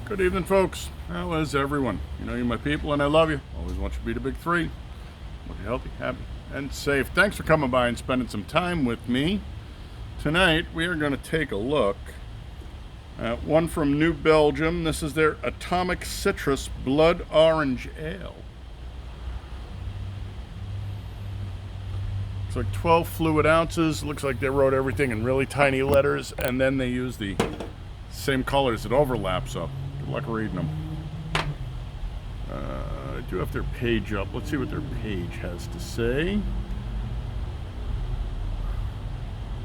Good evening, folks. How is everyone? You know you're my people and I love you. Always want you to be the big three. Want you healthy, happy, and safe. Thanks for coming by and spending some time with me. Tonight, we are going to take a look at one from New Belgium. This is their Atomic Citrus Blood Orange Ale. It's like 12 fluid ounces. Looks like they wrote everything in really tiny letters, and then they use the same colors that overlap, so good luck reading them. I do have their page up. Let's see what their page has to say.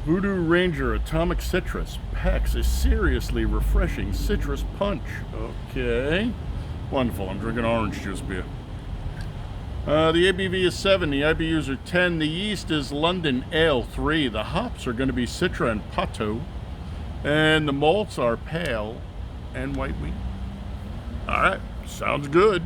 Voodoo-ranger Atomic Citrus packs a seriously refreshing citrus punch. Okay. Wonderful. I'm drinking orange juice beer. The ABV is 7. The IBUs are 10. The yeast is London Ale 3. The hops are going to be Citra and Pato. And the malts are pale and white wheat. Alright. Sounds good.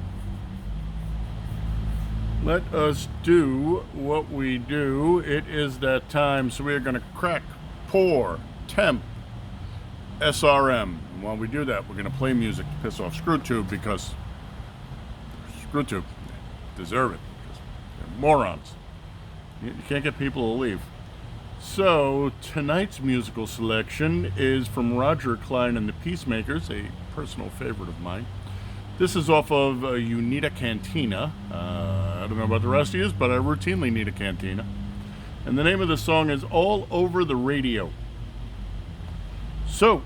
Let us do what we do. It is that time, so we are going to crack, pour, temp, SRM. And while we do that, we're going to play music to piss off Screwtube because Screwtube deserve it. They're morons. You can't get people to leave. So, tonight's musical selection is from Roger Klein and the Peacemakers, a personal favorite of mine. This is off of Unita Cantina. I don't know about the rest of you, but I routinely need a cantina. And the name of the song is All Over the Radio. So,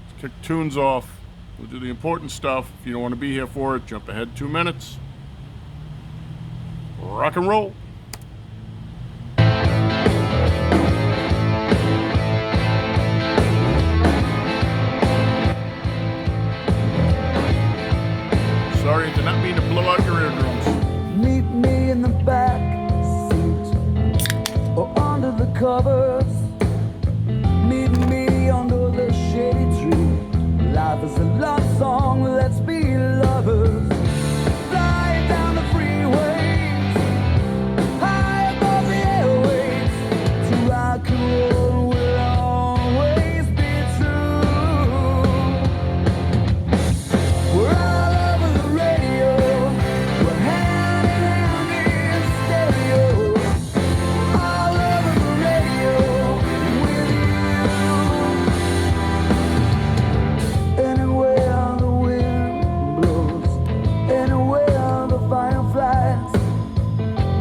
let's kick tunes off. We'll do the important stuff. If you don't want to be here for it, jump ahead 2 minutes. Rock and roll. Sorry, I did not mean to blow out your eardrums. Meet me in the back seat or under the covers. Meet me under the shady tree. Life is a love song, let's be lovers. Fly down the freeways, high above the airwaves. To rock and roll will always be true. We're all over the radio. We're hand in hand in stereo. All over the radio with you. Anywhere the wind blows, anywhere the fire flies,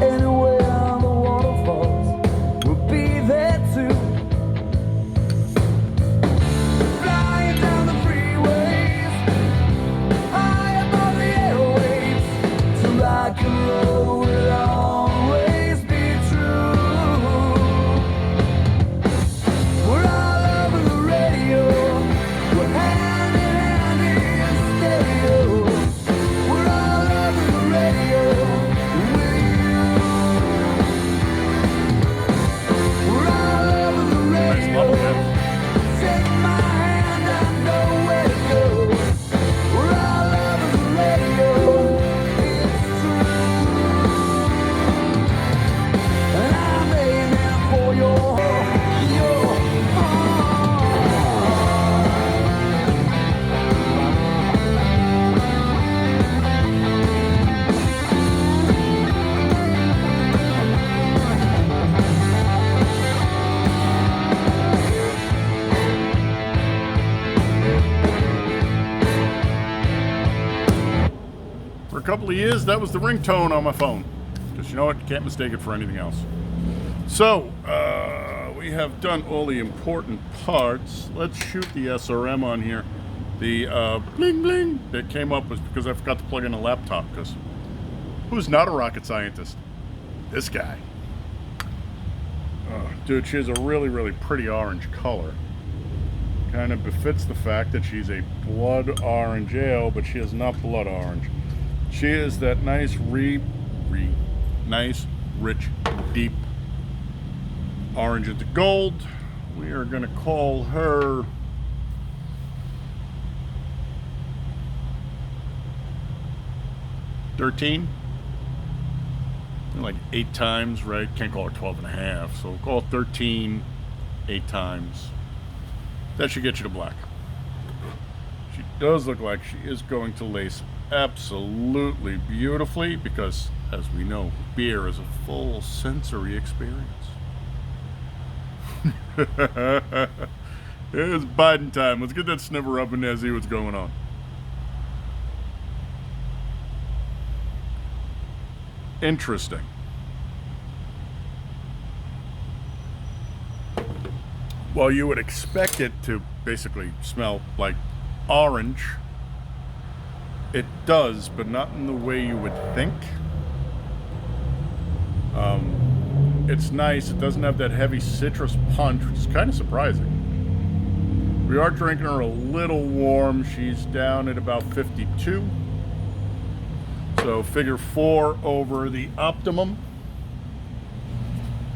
anywhere the waterfalls, we'll be there too. Flying down the freeways, high above the airwaves, to rock and roll will always be true. We're all over the radio, we're hand in hand in stereo. We're all over the radio with you. We're all over the Nice level, radio. man. Take my hand, I know where to go. We're all over the radio, it's true. And I'm aiming for your heart. For a couple of years, that was the ringtone on my phone. Because you know what? You can't mistake it for anything else. So, we have done all the important parts. Let's shoot the SRM on here. The bling bling that came up was because I forgot to plug in a laptop. Because who's not a rocket scientist? This guy. Dude, she has a really, really pretty orange color. Kind of befits the fact that she's a blood orange ale, but she is not blood orange. She is that nice, nice, rich, deep orange into gold. We are going to call her $13. Like 8 times, right? Can't call her 12 and a half. So we'll call it 13, 8 times. That should get you to black. She does look like she is going to lace absolutely beautifully because, as we know, beer is a full sensory experience. It's Biden time. Let's get that sniffer up and see what's going on. Interesting. Well, you would expect it to basically smell like orange. It does, but not in the way you would think. It's nice. It doesn't have that heavy citrus punch, which is kind of surprising. We are drinking her a little warm. She's down at about 52. So figure 4 over the optimum.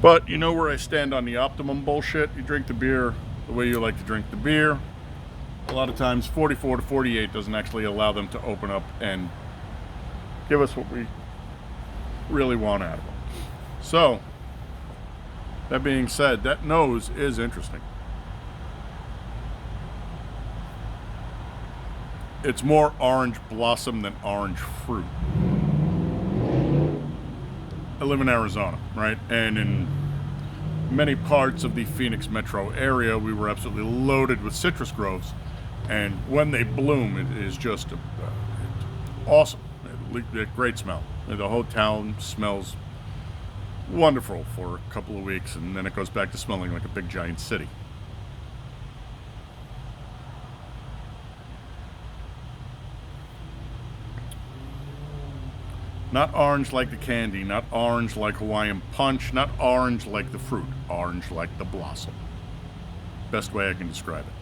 But you know where I stand on the optimum bullshit. You drink the beer the way you like to drink the beer. A lot of times 44 to 48 doesn't actually allow them to open up and give us what we really want out of them. So, that being said, that nose is interesting. It's more orange blossom than orange fruit. I live in Arizona, right? And in many parts of the Phoenix metro area, we were absolutely loaded with citrus groves. And when they bloom, it is just awesome. A great smell. The whole town smells wonderful for a couple of weeks, and then it goes back to smelling like a big giant city. Not orange like the candy, not orange like Hawaiian Punch, not orange like the fruit, orange like the blossom. Best way I can describe it.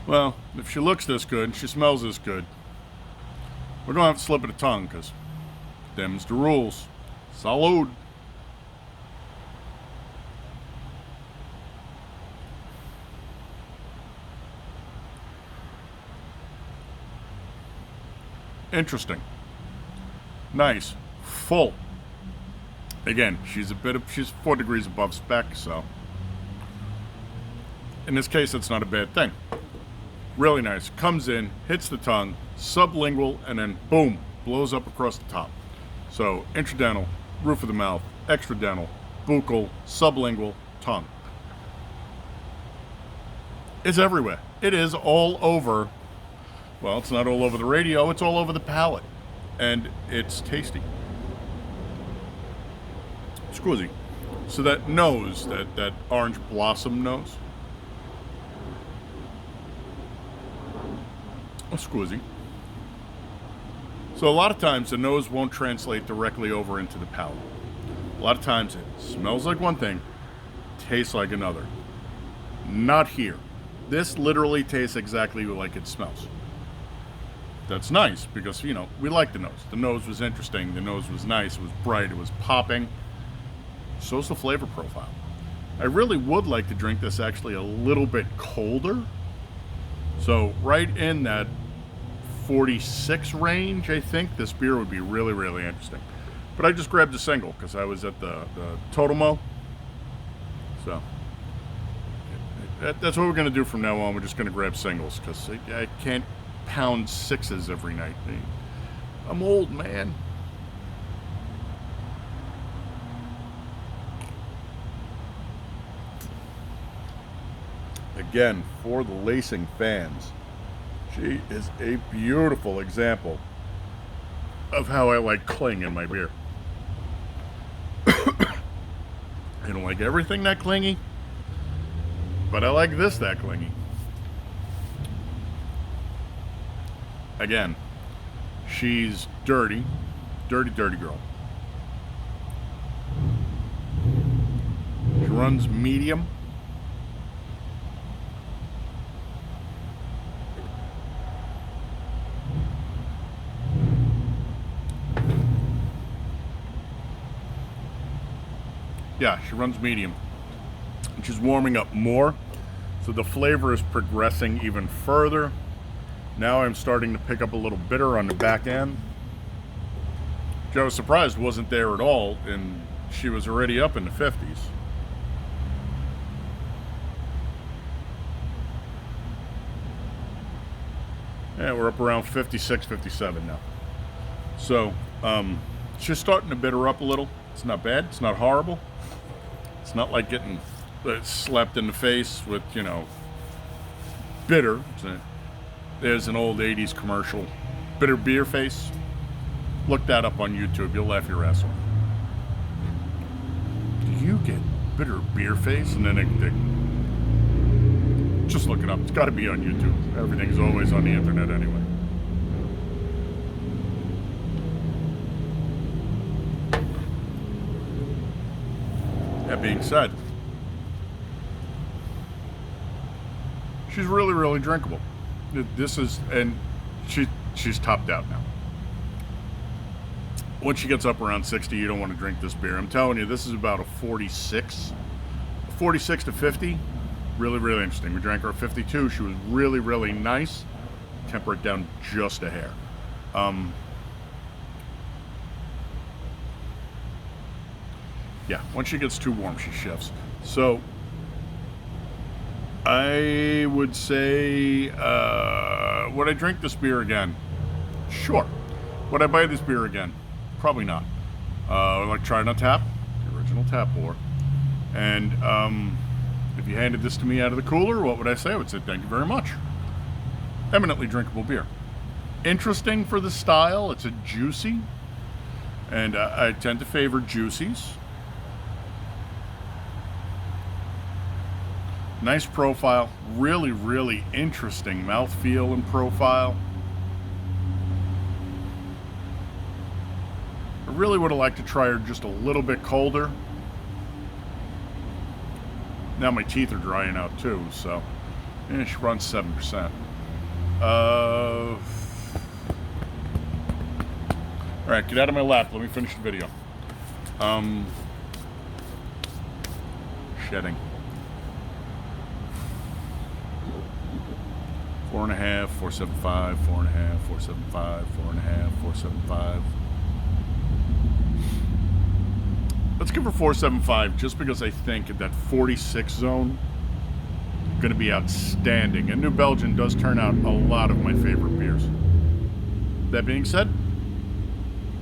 Well, if she looks this good, she smells this good, we're going to have to slip it a tongue, because them's the rules. Salud. Interesting. Nice. Full. Again, she's 4 degrees above spec, so in this case, that's not a bad thing. Really nice. Comes in, hits the tongue, sublingual, and then boom, blows up across the top. So intradental, roof of the mouth, extradental, buccal, sublingual, tongue. It's everywhere. It is all over. Well, it's not all over the radio, it's all over the palate. And it's tasty. Squizzy. So that nose, that orange blossom nose. Oh, squizzy. So a lot of times the nose won't translate directly over into the palate. A lot of times it smells like one thing, tastes like another. Not here. This literally tastes exactly like it smells. That's nice because, you know, we like the nose. The nose was interesting. The nose was nice. It was bright. It was popping. So's the flavor profile. I really would like to drink this actually a little bit colder. So right in that 46 range, I think this beer would be really, really interesting. But I just grabbed a single because I was at the Totomo. So that's what we're going to do from now on. We're just going to grab singles because I can't pound 6s every night. I'm old, man. Again, for the lacing fans, she is a beautiful example of how I like cling in my beer. I don't like everything that clingy, but I like this that clingy. Again, she's dirty, dirty, dirty girl. She runs medium. Yeah, she runs medium. And she's warming up more, so the flavor is progressing even further. Now I'm starting to pick up a little bitter on the back end, which I was surprised wasn't there at all, and she was already up in the 50s. Yeah, we're up around 56, 57 now. So, it's just starting to bitter up a little. It's not bad. It's not horrible. It's not like getting slapped in the face with, you know, bitter. There's an old 80s commercial, bitter beer face. Look that up on YouTube. You'll laugh your ass off. Do you get bitter beer face? And then just look it up. It's got to be on YouTube. Everything's always on the internet anyway. That being said, she's really, really drinkable. This is, and she's topped out now. Once she gets up around 60, you don't want to drink this beer. I'm telling you, this is about a 46. 46 to 50. Really, really interesting. We drank her at 52. She was really, really nice. Temper it down just a hair. Yeah, once she gets too warm, she shifts. So, I would say, would I drink this beer again? Sure. Would I buy this beer again? Probably not. Like Try Not Tap, the original tap whore. And if you handed this to me out of the cooler, what would I say? I would say thank you very much. Eminently drinkable beer. Interesting for the style. It's a juicy. And I tend to favor juicies. Nice profile. Really, really interesting mouthfeel and profile. I really would have liked to try her just a little bit colder. Now my teeth are drying out too, so yeah, she runs 7%. All right, get out of my lap. Let me finish the video. Shedding. 4.5, 4.75, 4.5, 4.75, 4.5, 4.75. Let's give her 4.75 just because I think that 46 zone is going to be outstanding. And New Belgium does turn out a lot of my favorite beers. That being said,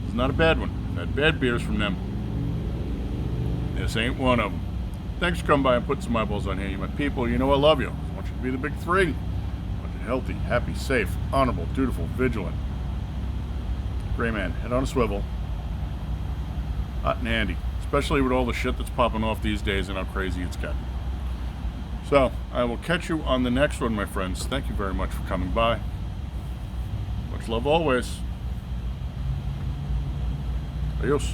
it's not a bad one. I've had bad beers from them. This ain't one of them. Thanks for coming by and putting some eyeballs on here, you my people. You know I love you. I want you to be the big three. I want you healthy, happy, safe, honorable, dutiful, vigilant. Gray man, head on a swivel. Hot and handy. Especially with all the shit that's popping off these days and how crazy it's getting. So, I will catch you on the next one, my friends. Thank you very much for coming by. Much love always. Adios.